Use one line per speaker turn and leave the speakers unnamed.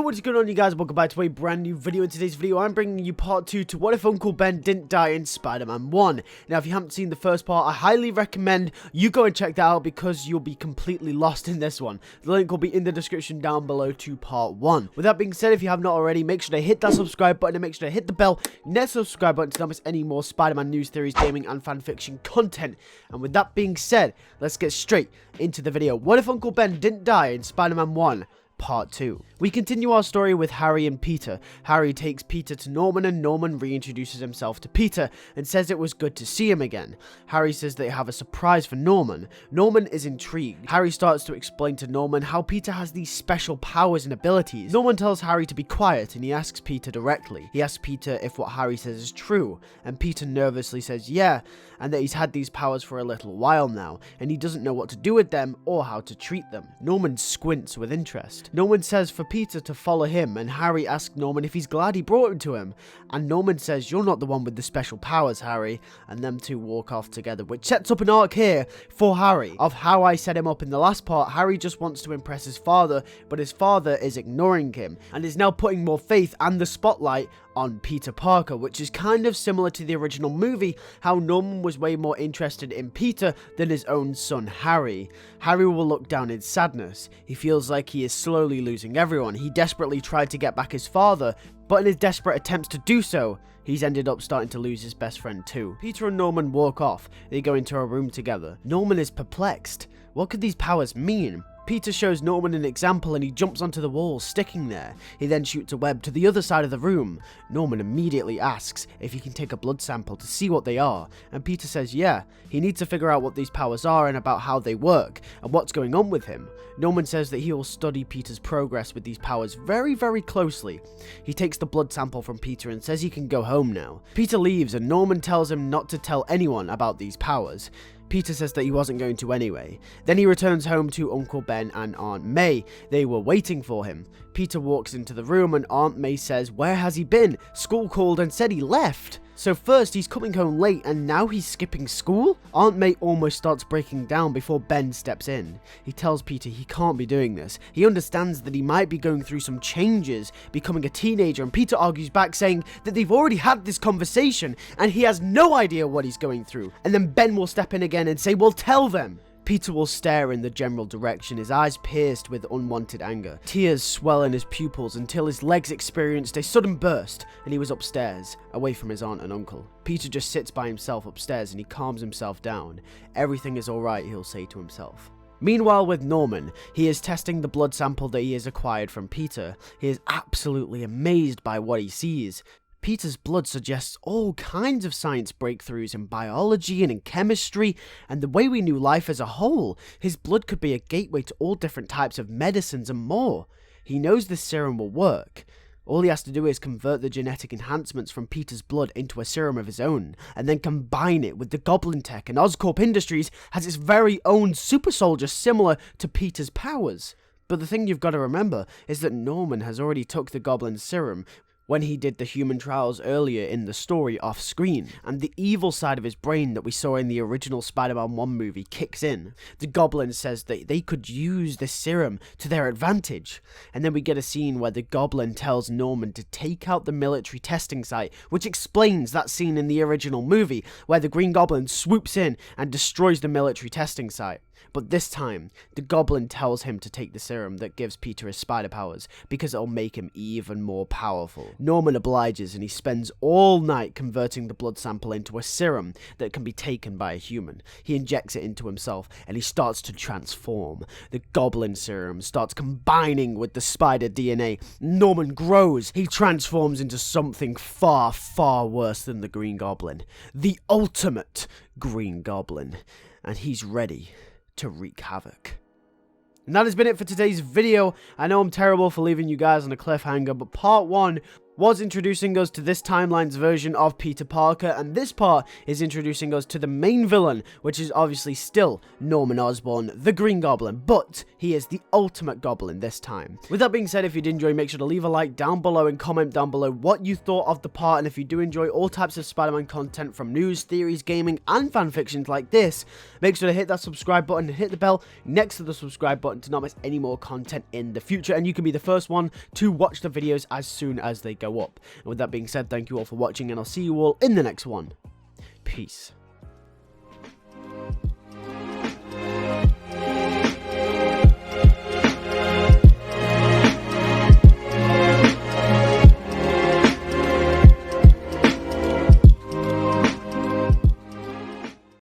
Yo, what's going on, you guys? Welcome back to a brand new video. In today's video, I'm bringing you part 2 to What If Uncle Ben Didn't Die in Spider-Man 1. Now, if you haven't seen the first part, I highly recommend you go and check that out because you'll be completely lost in this one. The link will be in the description down below to part 1. With that being said, if you have not already, make sure to hit that subscribe button and make sure to hit the bell next to the subscribe button to not miss any more Spider-Man news, theories, gaming, and fanfiction content. And with that being said, let's get straight into the video. What if Uncle Ben didn't die in Spider-Man 1? Part 2. We continue our story with Harry and Peter. Harry takes Peter to Norman and Norman reintroduces himself to Peter and says it was good to see him again. Harry says they have a surprise for Norman. Norman is intrigued. Harry starts to explain to Norman how Peter has these special powers and abilities. Norman tells Harry to be quiet and he asks Peter directly. He asks Peter if what Harry says is true, and Peter nervously says yeah, and that he's had these powers for a little while now and he doesn't know what to do with them or how to treat them. Norman squints with interest. Norman says for Peter to follow him, and Harry asks Norman if he's glad he brought him to him, and Norman says, "You're not the one with the special powers, Harry," and them two walk off together, which sets up an arc here for Harry of how I set him up in the last part. Harry just wants to impress his father, but his father is ignoring him and is now putting more faith and the spotlight on Peter Parker, which is kind of similar to the original movie, how Norman was way more interested in Peter than his own son Harry. Harry will look down in sadness. He feels like he is slowly losing everyone. He desperately tried to get back his father, but in his desperate attempts to do so, he's ended up starting to lose his best friend too. Peter and Norman walk off. They go into a room together. Norman is perplexed. What could these powers mean? Peter shows Norman an example and he jumps onto the wall, sticking there. He then shoots a web to the other side of the room. Norman immediately asks if he can take a blood sample to see what they are, and Peter says yeah, he needs to figure out what these powers are and about how they work, and what's going on with him. Norman says that he will study Peter's progress with these powers very, very closely. He takes the blood sample from Peter and says he can go home now. Peter leaves and Norman tells him not to tell anyone about these powers. Peter says that he wasn't going to anyway. Then he returns home to Uncle Ben and Aunt May. They were waiting for him. Peter walks into the room and Aunt May says, "Where has he been? School called and said he left." So first he's coming home late and now he's skipping school? Aunt May almost starts breaking down before Ben steps in. He tells Peter he can't be doing this. He understands that he might be going through some changes, becoming a teenager, and Peter argues back saying that they've already had this conversation and he has no idea what he's going through. And then Ben will step in again and say, "Well, tell them." Peter will stare in the general direction, his eyes pierced with unwanted anger. Tears swell in his pupils until his legs experienced a sudden burst and he was upstairs, away from his aunt and uncle. Peter just sits by himself upstairs and he calms himself down. Everything is alright, he'll say to himself. Meanwhile with Norman, he is testing the blood sample that he has acquired from Peter. He is absolutely amazed by what he sees. Peter's blood suggests all kinds of science breakthroughs in biology and in chemistry, and the way we knew life as a whole. His blood could be a gateway to all different types of medicines and more. He knows this serum will work. All he has to do is convert the genetic enhancements from Peter's blood into a serum of his own, and then combine it with the Goblin tech, and Oscorp Industries has its very own super soldier similar to Peter's powers. But the thing you've got to remember is that Norman has already took the Goblin serum when he did the human trials earlier in the story off screen, and the evil side of his brain that we saw in the original Spider-Man 1 movie kicks in. The Goblin says that they could use this serum to their advantage, and then we get a scene where the Goblin tells Norman to take out the military testing site, which explains that scene in the original movie where the Green Goblin swoops in and destroys the military testing site. But this time, the Goblin tells him to take the serum that gives Peter his spider powers, because it'll make him even more powerful. Norman obliges and he spends all night converting the blood sample into a serum that can be taken by a human. He injects it into himself and he starts to transform. The Goblin serum starts combining with the spider DNA. Norman grows. He transforms into something far, far worse than the Green Goblin. The ultimate Green Goblin. And he's ready to wreak havoc. And that has been it for today's video. I know I'm terrible for leaving you guys on a cliffhanger, but part 1 was introducing us to this timeline's version of Peter Parker, and this part is introducing us to the main villain, which is obviously still Norman Osborn, the Green Goblin, but he is the ultimate Goblin this time. With that being said, if you did enjoy, make sure to leave a like down below and comment down below what you thought of the part, and if you do enjoy all types of Spider-Man content from news, theories, gaming, and fanfictions like this, make sure to hit that subscribe button and hit the bell next to the subscribe button to not miss any more content in the future, and you can be the first one to watch the videos as soon as they go up. And with that being said, thank you all for watching, and I'll see you all in the next one. Peace.